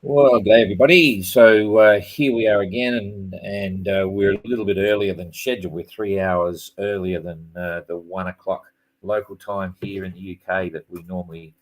Well, g'day everybody. So here we are again, and we're a little bit earlier than scheduled. We're 3 hours earlier than the 1 o'clock local time here in the UK that we normally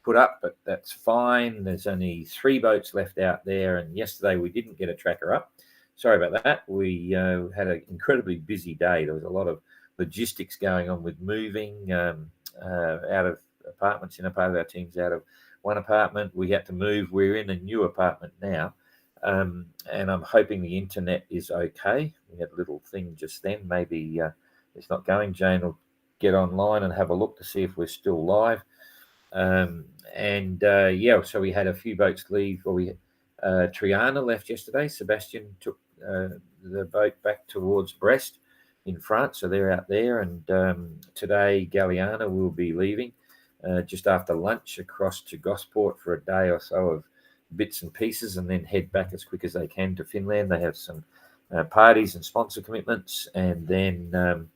put up, but that's fine. There's only 3 boats left out there, and yesterday we didn't get a tracker up. Sorry about that. We had an incredibly busy day. There was a lot of logistics going on with moving out of apartments. Part of our team's out of one apartment. We had to move. We're in a new apartment now, and I'm hoping the internet is okay. We had a little thing just then. Maybe it's not going. Jane will get online and have a look to see if we're still live. So we had a few boats leave. Triana left yesterday. Sebastian took the boat back towards Brest in France, so they're out there. And today Galliana will be leaving just after lunch across to Gosport for a day or so of bits and pieces, and then head back as quick as they can to Finland. They have some parties and sponsor commitments, and then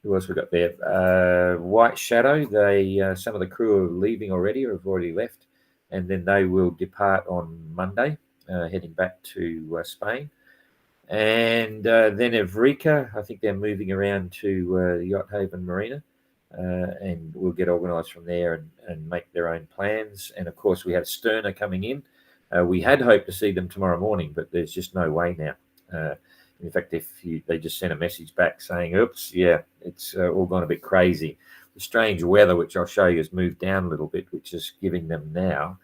who else we got there? White Shadow. They some of the crew are leaving already, or have already left, and then they will depart on Monday, heading back to Spain. And then Evrika, I think they're moving around to Yacht Haven Marina, and we'll get organised from there and make their own plans. And of course, we have Sterner coming in. We had hoped to see them tomorrow morning, but there's just no way now. In fact, they just sent a message back saying, "Oops, yeah, it's all gone a bit crazy." The strange weather, which I'll show you, has moved down a little bit, which is giving them now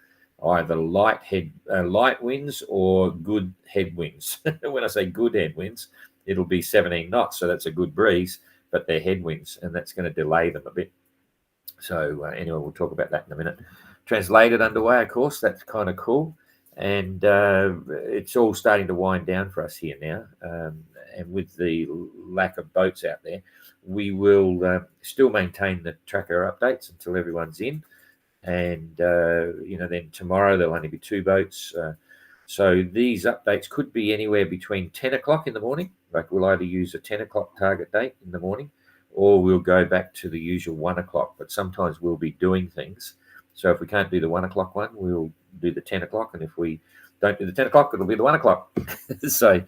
either light winds or good headwinds. When I say good headwinds, it'll be 17 knots, so that's a good breeze, but they're headwinds, and that's going to delay them a bit. So anyway, we'll talk about that in a minute. Translated underway, of course, that's kind of cool. And it's all starting to wind down for us here now. And with the lack of boats out there, we will still maintain the tracker updates until everyone's in. And, then tomorrow there'll only be 2 boats. So these updates could be anywhere between 10 o'clock in the morning. Like we'll either use a 10 o'clock target date in the morning, or we'll go back to the usual 1 o'clock. But sometimes we'll be doing things. So if we can't do the 1 o'clock one, we'll do the 10 o'clock. And if we don't do the 10 o'clock, it'll be the 1 o'clock. So,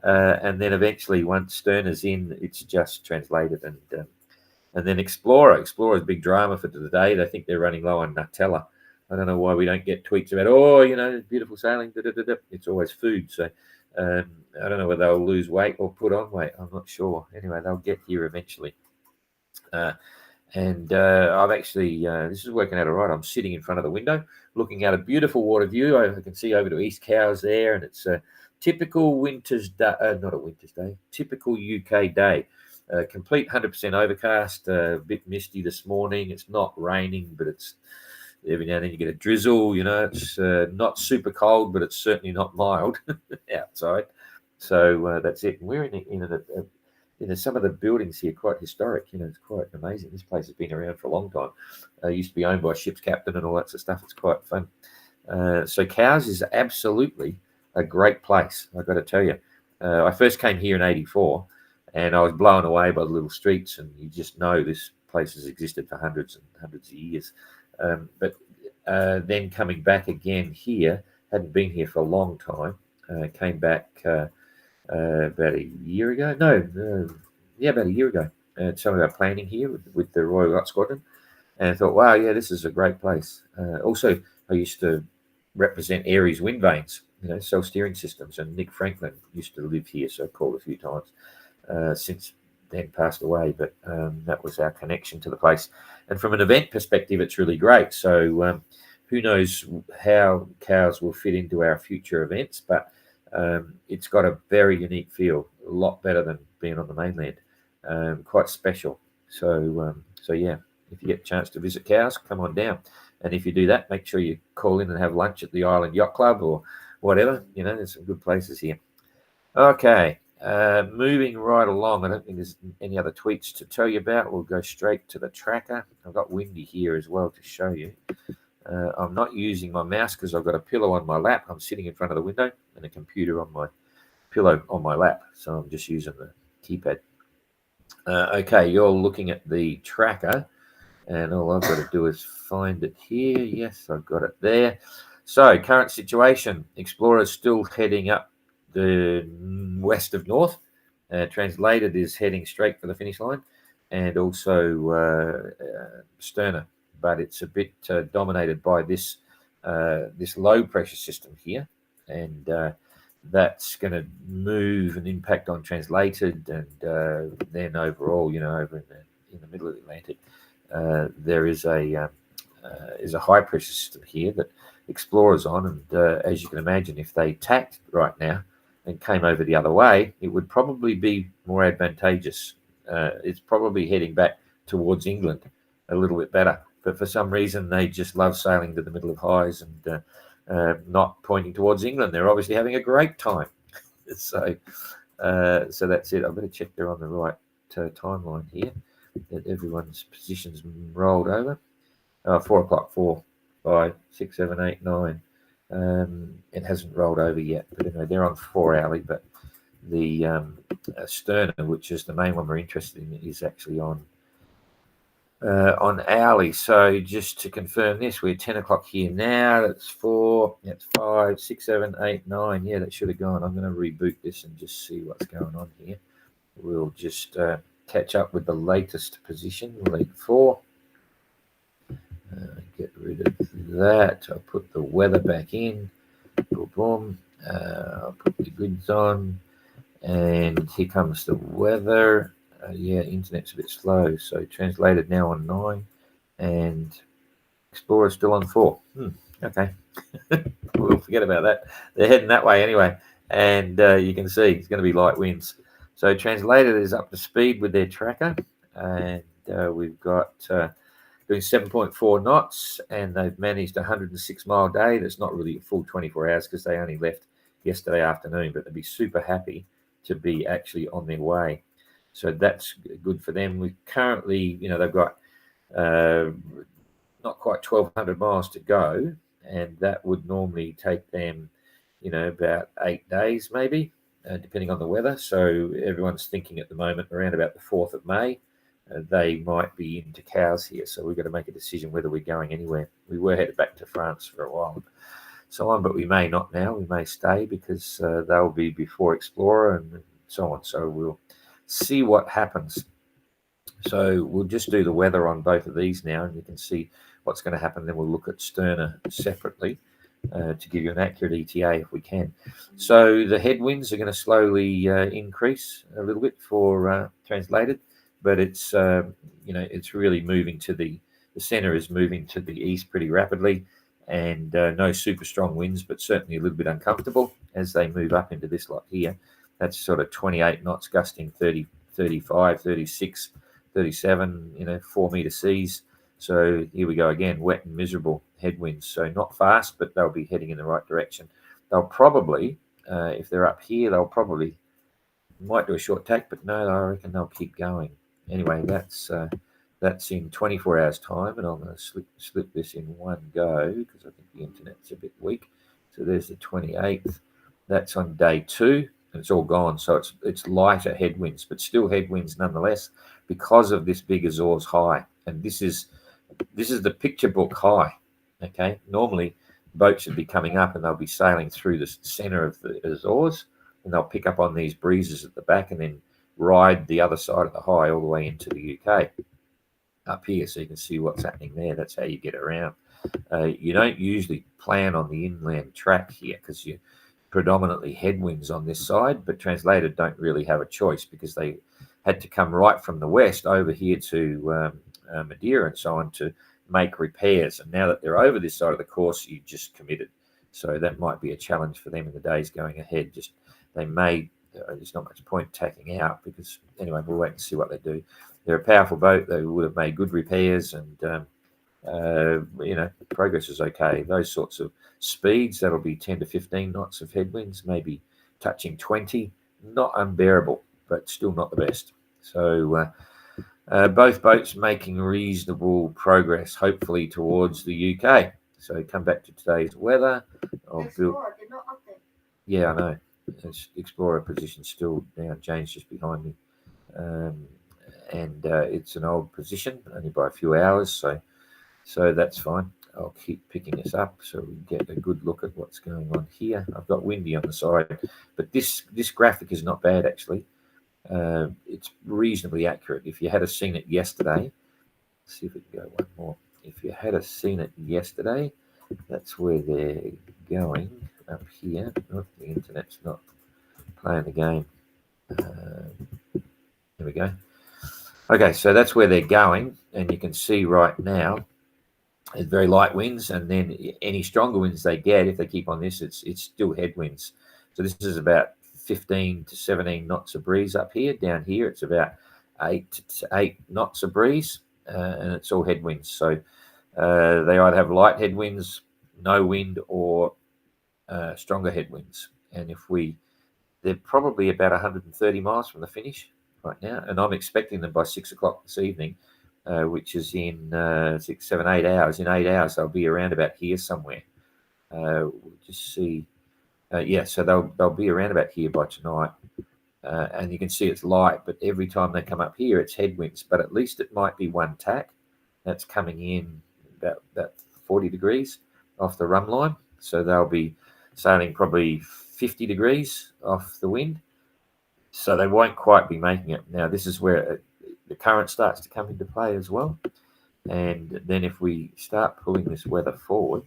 and then eventually once Sterner's in, it's just translated. And then Explorer. Explorer's big drama for today. They think they're running low on Nutella. I don't know why we don't get tweets about, beautiful sailing. It's always food. So I don't know whether they'll lose weight or put on weight. I'm not sure. Anyway, they'll get here eventually. I've actually, this is working out all right. I'm sitting in front of the window looking at a beautiful water view. I can see over to East Cowes there, and it's a typical winter's day, not a winter's day, typical UK day. Complete 100% overcast, a bit misty this morning. It's not raining, but it's every now and then you get a drizzle. It's not super cold, but it's certainly not mild outside. So that's it. We're in some of the buildings here, quite historic. It's quite amazing. This place has been around for a long time. Used to be owned by a ship's captain and all that sort of stuff. It's quite fun. So Cowes is absolutely a great place, I've got to tell you. I first came here in 84, and I was blown away by the little streets, and you just know this place has existed for hundreds and hundreds of years. But then coming back again here, hadn't been here for a long time, came back about a year ago. About a year ago. Some of our planning here with the Royal Yacht Squadron, and I thought, wow, yeah, this is a great place. Also, I used to represent Aries wind vanes, self-steering systems, and Nick Franklin used to live here, so I called a few times. Since then passed away, but that was our connection to the place. And from an event perspective, it's really great. So who knows how Cowes will fit into our future events, but it's got a very unique feel, a lot better than being on the mainland. Quite special. So yeah, if you get a chance to visit Cowes, come on down. And if you do that, make sure you call in and have lunch at the Island Yacht Club or whatever. There's some good places here. Okay, moving right along. I don't think there's any other tweets to tell you about. We'll go straight to the tracker. I've got Windy here as well to show you. I'm not using my mouse because I've got a pillow on my lap. I'm sitting in front of the window and a computer on my pillow on my lap. So I'm just using the keypad. Okay, you're looking at the tracker, and all I've got to do is find it here. Yes, I've got it there. So current situation, Explorer's still heading up the west of north. Translated is heading straight for the finish line, and also Sterner, but it's a bit dominated by this low pressure system here, and that's going to move and impact on Translated, and then overall, over in the middle of the Atlantic, there is a high pressure system here that Explorer's on, and as you can imagine, if they tacked right now and came over the other way, it would probably be more advantageous. It's probably heading back towards England a little bit better, but for some reason they just love sailing to the middle of highs and not pointing towards England. They're obviously having a great time. So that's it. I better check they're on the right timeline here, that everyone's positions rolled over. 4 o'clock, 4, 5, 6, 7, 8, 9. It hasn't rolled over yet, but anyway, they're on 4 hourly. But the Sterner, which is the main one we're interested in, is actually on hourly. So just to confirm this, we're 10 o'clock here now. That's 4, that's 5, 6, 7, 8, 9. Yeah, that should have gone. I'm going to reboot this and just see what's going on here. We'll just catch up with the latest position, lead 4. Get rid of that. I'll put the weather back in. Boom, boom. I'll put the goods on. And here comes the weather. Yeah, internet's a bit slow. So Translated now on 9. And Explorer still on 4. Okay. We'll forget about that. They're heading that way anyway. And you can see it's going to be light winds. So Translated is up to speed with their tracker. And we've got... doing 7.4 knots, and they've managed a 106-mile day. That's not really a full 24 hours because they only left yesterday afternoon, but they'd be super happy to be actually on their way. So that's good for them. We currently, they've got not quite 1,200 miles to go, and that would normally take them, about 8 days maybe, depending on the weather. So everyone's thinking at the moment around about the 4th of May. They might be into cows here, so we've got to make a decision whether we're going anywhere. We were headed back to France for a while, so on, but we may not now. We may stay because they'll be before Explorer and so on. So we'll see what happens. So we'll just do the weather on both of these now, and you can see what's going to happen. Then we'll look at Sterner separately to give you an accurate ETA if we can. So the headwinds are going to slowly increase a little bit for Translated. But it's it's really moving to the center is moving to the east pretty rapidly, and no super strong winds, but certainly a little bit uncomfortable as they move up into this lot here. That's sort of 28 knots, gusting 30, 35, 36, 37, 4 meter seas. So here we go again, wet and miserable headwinds. So not fast, but they'll be heading in the right direction. They'll probably, if they're up here, they'll probably might do a short tack, but no, I reckon they'll keep going. Anyway, that's in 24 hours time, and I'm going to slip this in one go because I think the internet's a bit weak. So there's the 28th. That's on day 2, and it's all gone. So it's lighter headwinds, but still headwinds nonetheless because of this big Azores high. And this is the picture book high. Okay, normally boats should be coming up and they'll be sailing through the center of the Azores, and they'll pick up on these breezes at the back and then ride the other side of the high all the way into the UK up here, so you can see what's happening there. That's how you get around. You don't usually plan on the inland track here because you predominantly headwinds on this side, but Translated don't really have a choice because they had to come right from the west over here to Madeira and so on to make repairs. And now that they're over this side of the course, you just committed. So that might be a challenge for them in the days going ahead. There's not much point tacking out because, anyway, we'll wait and see what they do. They're a powerful boat. They would have made good repairs, and progress is okay. Those sorts of speeds, that'll be 10 to 15 knots of headwinds, maybe touching 20. Not unbearable, but still not the best. So both boats making reasonable progress, hopefully towards the UK. So come back to today's weather. Yeah, I know. Explorer position still down. Jane's just behind me, and it's an old position, only by a few hours, so that's fine. I'll keep picking this up so we get a good look at what's going on here. I've got windy on the side, but this graphic is not bad actually. It's reasonably accurate. If you had seen it yesterday, let's see if we can go one more. If you had seen it yesterday, that's where they're going up here. Oh, the internet's not playing the game. There we go. Okay, so that's where they're going, and you can see right now it's very light winds, and then any stronger winds they get, if they keep on this, it's still headwinds. So this is about 15 to 17 knots of breeze up here. Down here, it's about 8 to 8 knots of breeze, and it's all headwinds. So they either have light headwinds, no wind, or stronger headwinds. And they're probably about 130 miles from the finish right now, and I'm expecting them by 6 o'clock this evening, which is in 6, 7, 8 hours. In 8 hours, they'll be around about here somewhere. We'll just see. Yeah, so they'll be around about here by tonight. And you can see it's light, but every time they come up here, it's headwinds. But at least it might be one tack that's coming in about 40 degrees off the run line. So they'll be sailing probably 50 degrees off the wind. So they won't quite be making it. Now, this is where the current starts to come into play as well. And then if we start pulling this weather forward,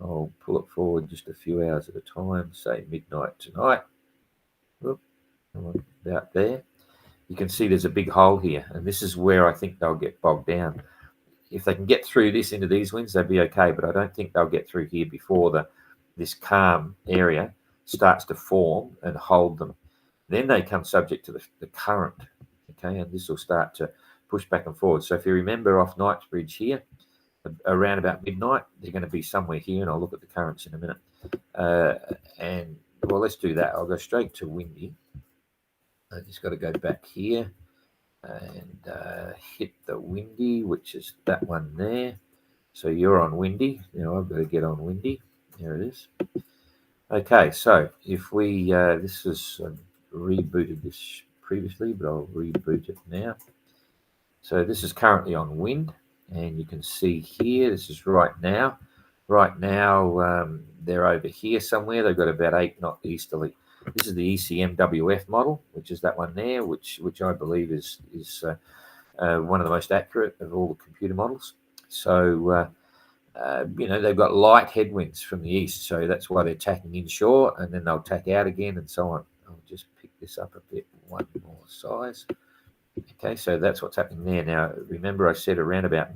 I'll pull it forward just a few hours at a time, say midnight tonight. About there. You can see there's a big hole here, and this is where I think they'll get bogged down. If they can get through this into these winds, they'll be okay, but I don't think they'll get through here before this calm area starts to form and hold them. Then they come subject to the current, okay, and this will start to push back and forward. So if you remember off Knightsbridge here, around about midnight, they're going to be somewhere here, and I'll look at the currents in a minute. And well, let's do that. I'll go straight to windy. I just got to go back here and hit the windy, which is that one there. So you're on windy. Now I've got to get on windy. There it is. Okay, so if we, this is rebooted this previously, but I'll reboot it now. So this is currently on wind, and you can see here, this is right now. Right now, they're over here somewhere. They've got about 8 knot easterly. This is the ECMWF model, which is that one there, which I believe is one of the most accurate of all the computer models. So, they've got light headwinds from the east, so that's why they're tacking inshore, and then they'll tack out again and so on. I'll just pick this up a bit, one more size. Okay, so that's what's happening there. Now, remember I said around about,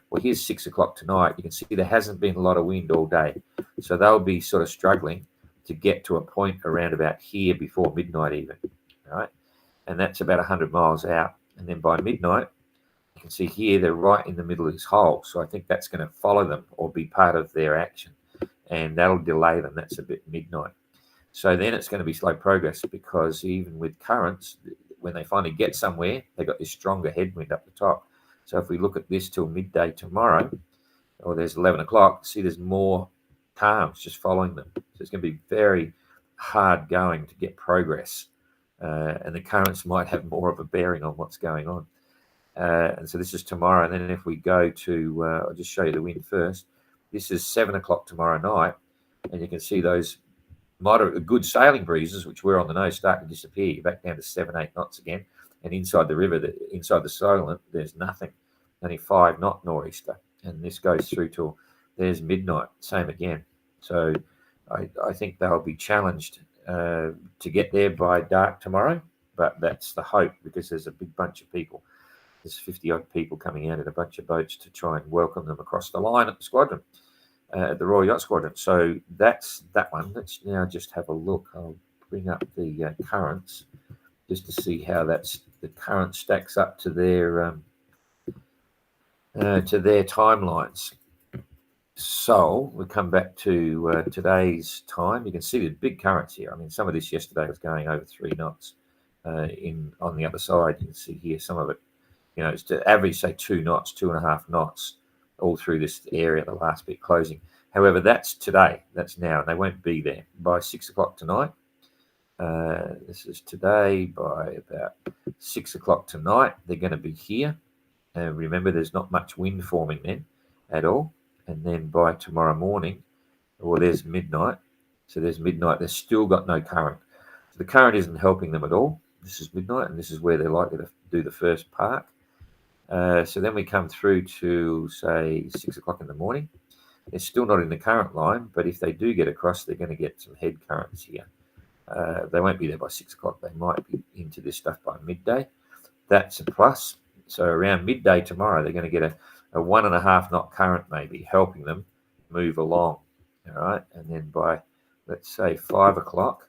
well, here's 6 o'clock tonight. You can see there hasn't been a lot of wind all day. So they'll be sort of struggling to get to a point around about here before midnight even, right? And that's about 100 miles out. And then by midnight, you can see here they're right in the middle of this hole. So I think that's going to follow them or be part of their action. And that'll delay them. That's a bit midnight. So then it's going to be slow progress, because even with currents, when they finally get somewhere, they've got this stronger headwind up the top. So if we look at this till midday tomorrow, or there's 11 o'clock, see there's more calms just following them. So it's going to be very hard going to get progress. And the currents might have more of a bearing on what's going on. And so this is tomorrow. And then if we go to, I'll just show you the wind first. This is 7 o'clock tomorrow night. And you can see those moderate, good sailing breezes, which were on the nose, start to disappear. You're back down to 7, 8 knots again. And inside the river, inside the Solent, there's nothing. Only 5 knot nor'easter. And this goes through till there's midnight. Same again. So I think they'll be challenged to get there by dark tomorrow. But that's the hope, because there's a big bunch of people. There's 50-odd people coming out in a bunch of boats to try and welcome them across the line at the squadron. The Royal Yacht Squadron. So that's that one. Let's now just have a look. I'll bring up the currents just to see how the current stacks up to their timelines. So we come back to today's time. You can see the big currents here. I mean, some of this yesterday was going over 3 knots. On the other side, you can see here some of it. It's to average, say, 2 knots, 2.5 knots. All through this area, the last bit closing. However, that's today. That's now. And they won't be there by 6 o'clock tonight. This is today. By about 6 o'clock tonight, they're going to be here. And remember, there's not much wind forming then at all. and then by tomorrow morning, there's midnight. So there's midnight. They've still got no current. So the current isn't helping them at all. This is midnight, and this is where they're likely to do the first park. So then we come through to, say, 6 o'clock in the morning. They're still not in the current line, but if they do get across, they're going to get some head currents here. They won't be there by 6 o'clock. They might be into this stuff by midday. That's a plus. So around midday tomorrow, they're going to get a 1.5 knot current maybe, helping them move along. All right. And then by, let's say, 5 o'clock,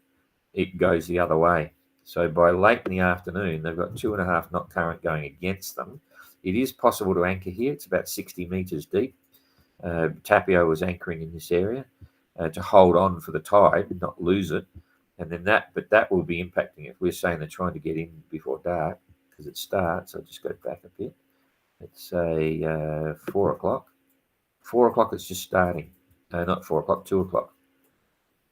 it goes the other way. So by late in the afternoon, they've got 2.5 knot current going against them. It is possible to anchor here. It's about 60 meters deep. Tapio was anchoring in this area to hold on for the tide, not lose it. And then that will be impacting it. We're saying they're trying to get in before dark because it starts. I'll just go back a bit. Let's say 4 o'clock. 4 o'clock, it's just starting. Not 4 o'clock, 2 o'clock.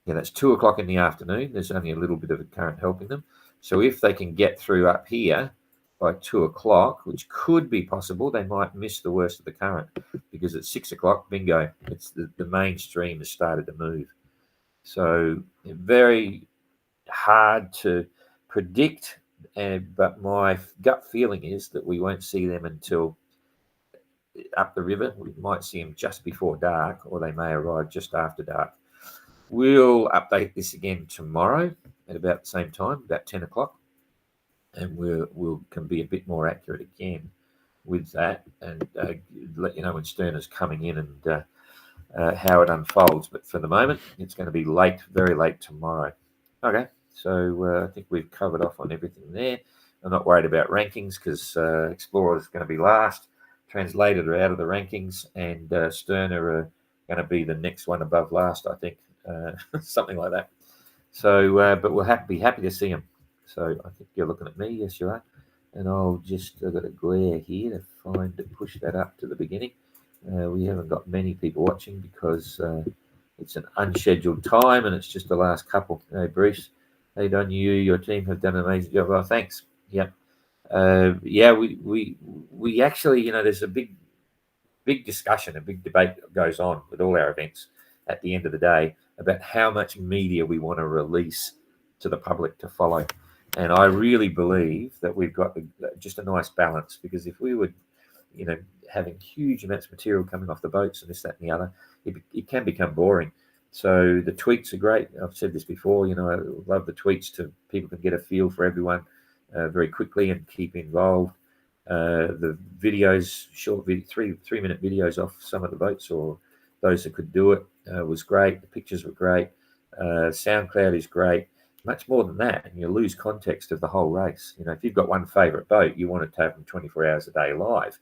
Yeah, that's 2 o'clock in the afternoon. There's only a little bit of a current helping them. So if they can get through up here by 2 o'clock, which could be possible, they might miss the worst of the current because at 6 o'clock, bingo, it's the mainstream has started to move. So very hard to predict, but my gut feeling is that we won't see them until up the river. We might see them just before dark, or they may arrive just after dark. We'll update this again tomorrow at about the same time, about 10 o'clock, and we'll can be a bit more accurate again with that, and let you know when Sterner's coming in and how it unfolds. But for the moment, it's going to be late, very late tomorrow. Okay, so I think we've covered off on everything there. I'm not worried about rankings because Explorer is going to be last. Translated are out of the rankings, and Sterner are going to be the next one above last, I think, something like that. So, but we'll be happy to see them. So I think you're looking at me, yes you are. And I've got a glare here to push that up to the beginning. We haven't got many people watching because it's an unscheduled time and it's just the last couple. Hey, Bruce, hey, done your team have done an amazing job. Oh, thanks. Yeah. We actually, there's a big discussion, a big debate that goes on with all our events at the end of the day about how much media we want to release to the public to follow. And I really believe that we've got just a nice balance, because if we would, having huge amounts of material coming off the boats and this, that, and the other, it can become boring. So the tweets are great. I've said this before, I love the tweets to people can get a feel for everyone very quickly and keep involved. The videos, short 3-minute videos off some of the boats or those that could do it was great. The pictures were great. SoundCloud is great. Much more than that, and you lose context of the whole race. If you've got one favourite boat, you want it to have them 24 hours a day live.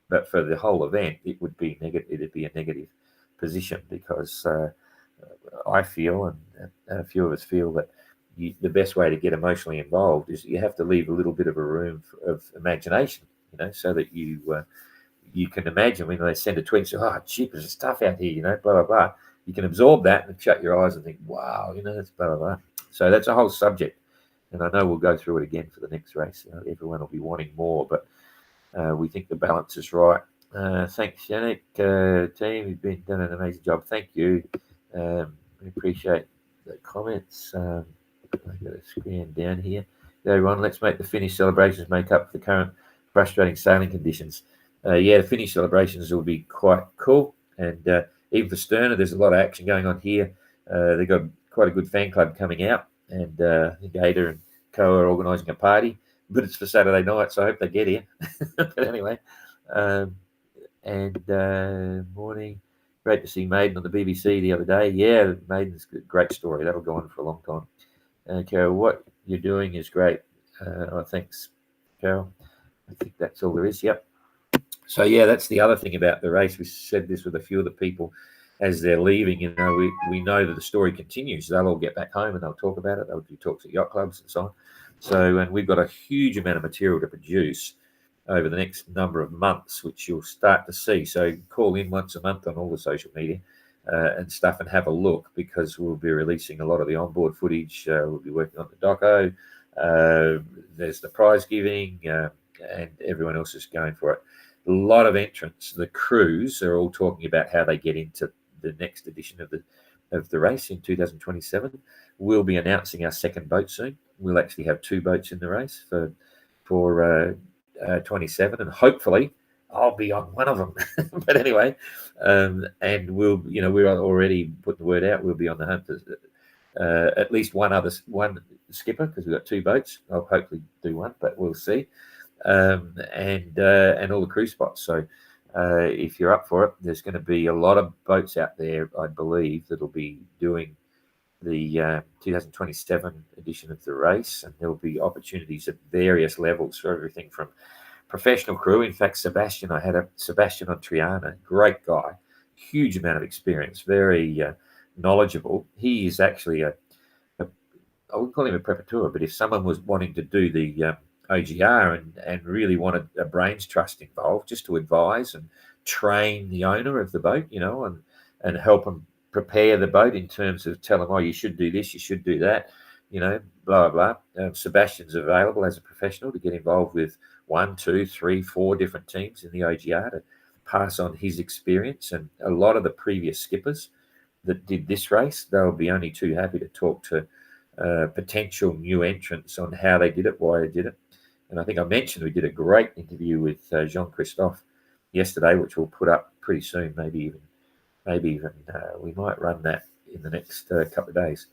But for the whole event, it would be negative. It'd be a negative position because I feel, and a few of us feel, that the best way to get emotionally involved is you have to leave a little bit of a room of imagination, so that you can imagine when they send a tweet and say, oh, gee, there's stuff out here, blah, blah, blah. You can absorb that and shut your eyes and think, wow, that's blah, blah, blah. So that's a whole subject. And I know we'll go through it again for the next race. Everyone will be wanting more, but we think the balance is right. Thanks, Yannick. Team, you've done an amazing job. Thank you. We appreciate the comments. I've got to scan down here. Everyone, let's make the finish celebrations make up for the current frustrating sailing conditions. The finish celebrations will be quite cool. And even for Sterner, there's a lot of action going on here. They've got quite a good fan club coming out. And I think Ada and Co are organising a party. But it's for Saturday night, so I hope they get here. But anyway, morning. Great to see Maiden on the BBC the other day. Yeah, Maiden's a great story. That'll go on for a long time. Carol, what you're doing is great. Thanks, Carol. I think that's all there is. Yep. So, that's the other thing about the race. We said this with a few of the people as they're leaving. We know that the story continues. They'll all get back home and they'll talk about it. They'll do talks at yacht clubs and so on. So, and we've got a huge amount of material to produce over the next number of months, which you'll start to see. So call in once a month on all the social media and stuff and have a look, because we'll be releasing a lot of the onboard footage. We'll be working on the doco. There's the prize giving and everyone else is going for it. a lot of entrants. The crews are all talking about how they get into the next edition of the race in 2027. We'll be announcing our second boat soon. We'll actually have 2 boats in the race for 27, and hopefully I'll be on one of them. But anyway, and we're already putting the word out. We'll be on the hunt for at least one skipper, because we've got 2 boats. I'll hopefully do one, but we'll see. And all the crew spots. So if you're up for it, there's going to be a lot of boats out there, I believe, that'll be doing the 2027 edition of the race, and there'll be opportunities at various levels for everything from professional crew. In fact, Sebastian on Triana, great guy, huge amount of experience, very knowledgeable. He is actually I would call him a preparateur, but if someone was wanting to do the OGR and really wanted a brains trust involved, just to advise and train the owner of the boat, and help them prepare the boat in terms of tell them, oh, you should do this, you should do that, blah, blah. Sebastian's available as a professional to get involved with 1, 2, 3, 4 different teams in the OGR to pass on his experience. And a lot of the previous skippers that did this race, they'll be only too happy to talk to potential new entrants on how they did it, why they did it. And I think I mentioned we did a great interview with Jean-Christophe yesterday, which we'll put up pretty soon, maybe even we might run that in the next couple of days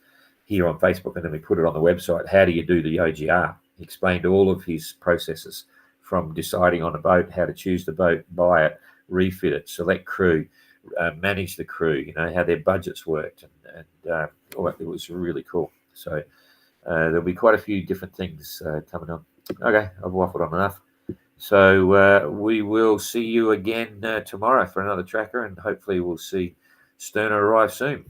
here on Facebook, and then we put it on the website. How do you do the OGR? He explained all of his processes, from deciding on a boat, how to choose the boat, buy it, refit it, select crew, manage the crew, how their budgets worked, and it was really cool. So there'll be quite a few different things coming on. Okay, I've waffled on enough. So we will see you again tomorrow for another tracker, and hopefully we'll see Sterner arrive soon.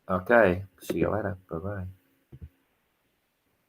Okay, see you later. Bye-bye.